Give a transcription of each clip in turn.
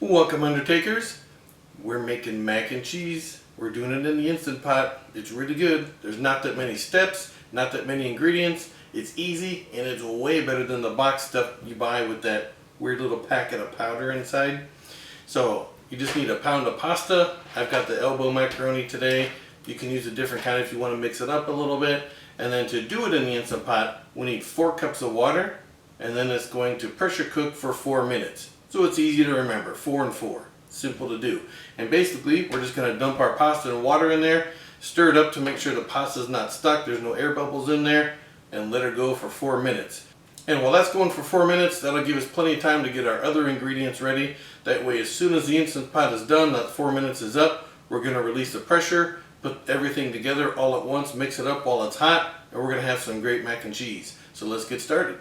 Welcome, Undertakers. We're making mac and cheese. We're doing it in the Instant Pot. It's really good. There's not that many steps, not that many ingredients. It's easy, and it's way better than the box stuff you buy with that weird little packet of powder inside. So you just need a pound of pasta. I've got the elbow macaroni today. You can use a different kind if you want to mix it up a little bit. And then to do it in the Instant Pot, we need 4 cups of water, and then it's going to pressure cook for 4 minutes. So it's easy to remember, 4 and 4. Simple to do. And basically, we're just going to dump our pasta and water in there, stir it up to make sure the pasta's not stuck, there's no air bubbles in there, and let her go for 4 minutes. And while that's going for 4 minutes, that'll give us plenty of time to get our other ingredients ready. That way, as soon as the Instant Pot is done, that 4 minutes is up, we're going to release the pressure, put everything together all at once, mix it up while it's hot, and we're going to have some great mac and cheese. So let's get started.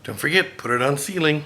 Don't forget, put it on sealing.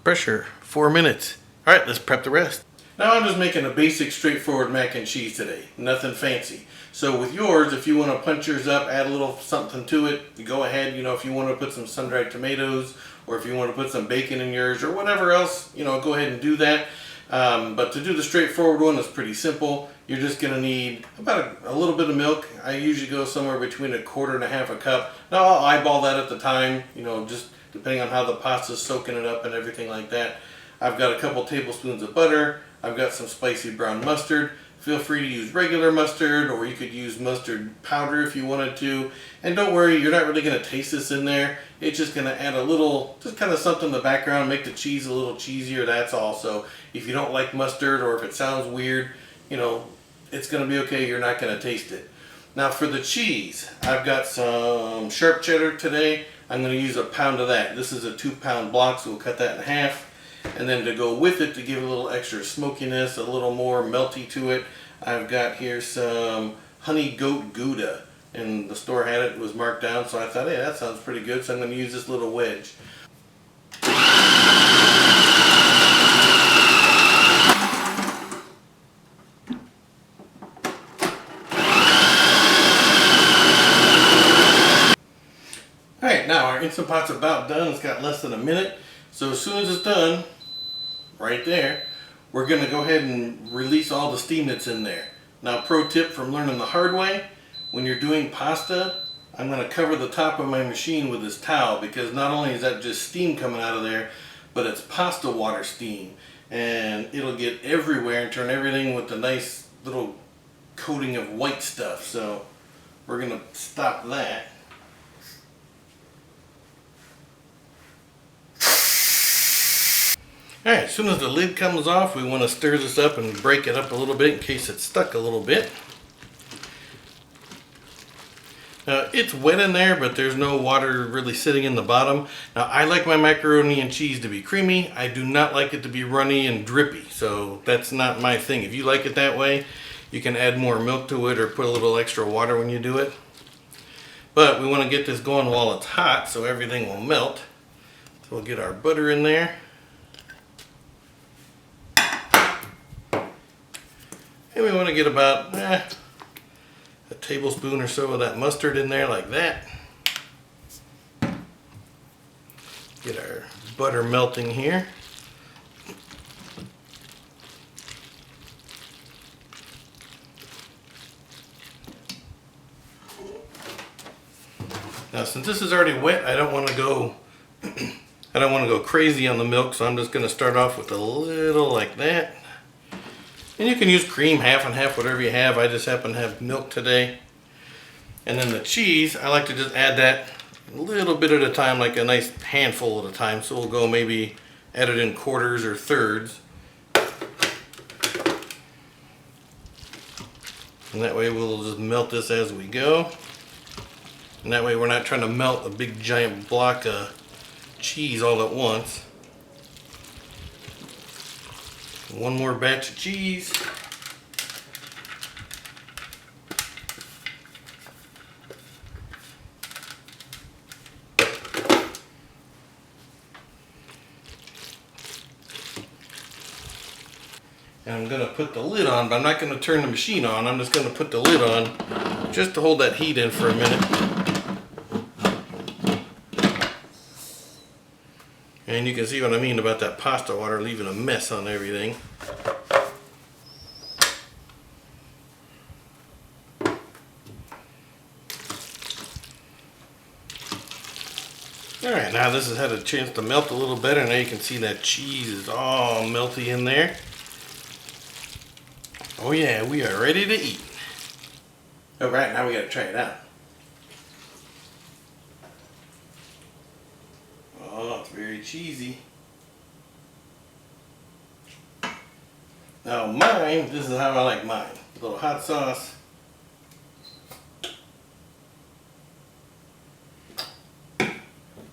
Pressure, 4 minutes. All right, let's prep the rest. Now I'm just making a basic, straightforward mac and cheese today. Nothing fancy. So with yours, if you want to punch yours up, add a little something to it, you go ahead. If you want to put some sun-dried tomatoes, or if you want to put some bacon in yours, or whatever else, go ahead and do that. But to do the straightforward one, it's pretty simple. You're just going to need about a little bit of milk. I usually go somewhere between 1/4 and 1/2 cup. Now I'll eyeball that at the time, just depending on how the pasta's soaking it up and everything like that. I've got a couple tablespoons of butter. I've got some spicy brown mustard. Feel free to use regular mustard, or you could use mustard powder if you wanted to. And don't worry, you're not really going to taste this in there. It's just going to add a little, just kind of something in the background, make the cheese a little cheesier, that's all. So if you don't like mustard, or if it sounds weird, it's going to be okay. You're not going to taste it. Now for the cheese, I've got some sharp cheddar today. I'm going to use a pound of that. This is a 2-pound block, so we'll cut that in half. And then to go with it, to give a little extra smokiness, a little more melty to it, I've got here some honey goat Gouda. And the store had it was marked down, so I thought, hey, that sounds pretty good. So I'm going to use this little wedge. Alright, now our Instant Pot's about done. It's got less than a minute. So as soon as it's done, right there, we're going to go ahead and release all the steam that's in there. Now, pro tip from learning the hard way, when you're doing pasta, I'm going to cover the top of my machine with this towel, because not only is that just steam coming out of there, but it's pasta water steam. And it'll get everywhere and turn everything with a nice little coating of white stuff. So we're going to stop that. Alright, as soon as the lid comes off, we want to stir this up and break it up a little bit in case it's stuck a little bit. Now, it's wet in there, but there's no water really sitting in the bottom. Now, I like my macaroni and cheese to be creamy. I do not like it to be runny and drippy, so that's not my thing. If you like it that way, you can add more milk to it or put a little extra water when you do it. But we want to get this going while it's hot so everything will melt. So we'll get our butter in there. And we want to get about a tablespoon or so of that mustard in there, like that. Get our butter melting here. Now, since this is already wet, I don't want to go crazy on the milk, so I'm just going to start off with a little like that. And you can use cream, half and half, whatever you have. I just happen to have milk today. And then the cheese, I like to just add that a little bit at a time, like a nice handful at a time. So we'll go maybe add it in quarters or thirds. And that way we'll just melt this as we go. And that way we're not trying to melt a big giant block of cheese all at once. One more batch of cheese. And I'm going to put the lid on, but I'm not going to turn the machine on. I'm just going to put the lid on just to hold that heat in for a minute. And you can see what I mean about that pasta water leaving a mess on everything. Alright, now this has had a chance to melt a little better. Now you can see that cheese is all melty in there. Oh yeah, we are ready to eat. Alright, now we gotta try it out. Oh, it's very cheesy. Now mine, this is how I like mine. A little hot sauce.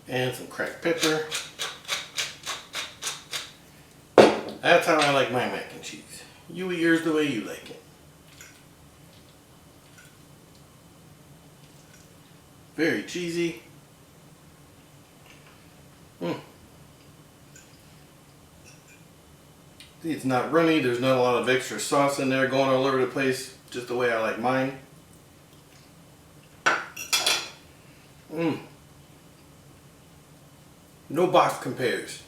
And some cracked pepper. That's how I like my mac and cheese. You eat yours the way you like it. Very cheesy. See, it's not runny. There's not a lot of extra sauce in there going all over the place. Just the way I like mine. No box compares.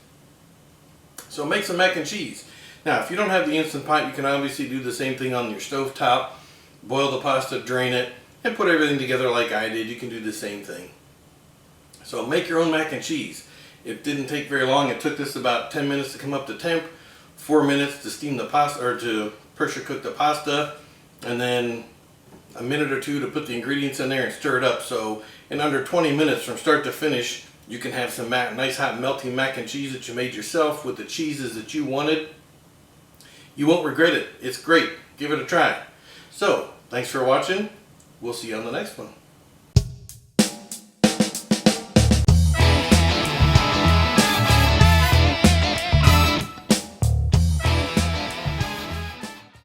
So make some mac and cheese. Now, if you don't have the Instant Pot, you can obviously do the same thing on your stove top. Boil the pasta, drain it, and put everything together like I did. You can do the same thing. So make your own mac and cheese. It didn't take very long. It took this about 10 minutes to come up to temp, 4 minutes to steam the pasta, or to pressure cook the pasta, and then a minute or two to put the ingredients in there and stir it up. So in under 20 minutes from start to finish, you can have some nice hot melting mac and cheese that you made yourself with the cheeses that you wanted. You won't regret it. It's great. Give it a try. So, thanks for watching. We'll see you on the next one.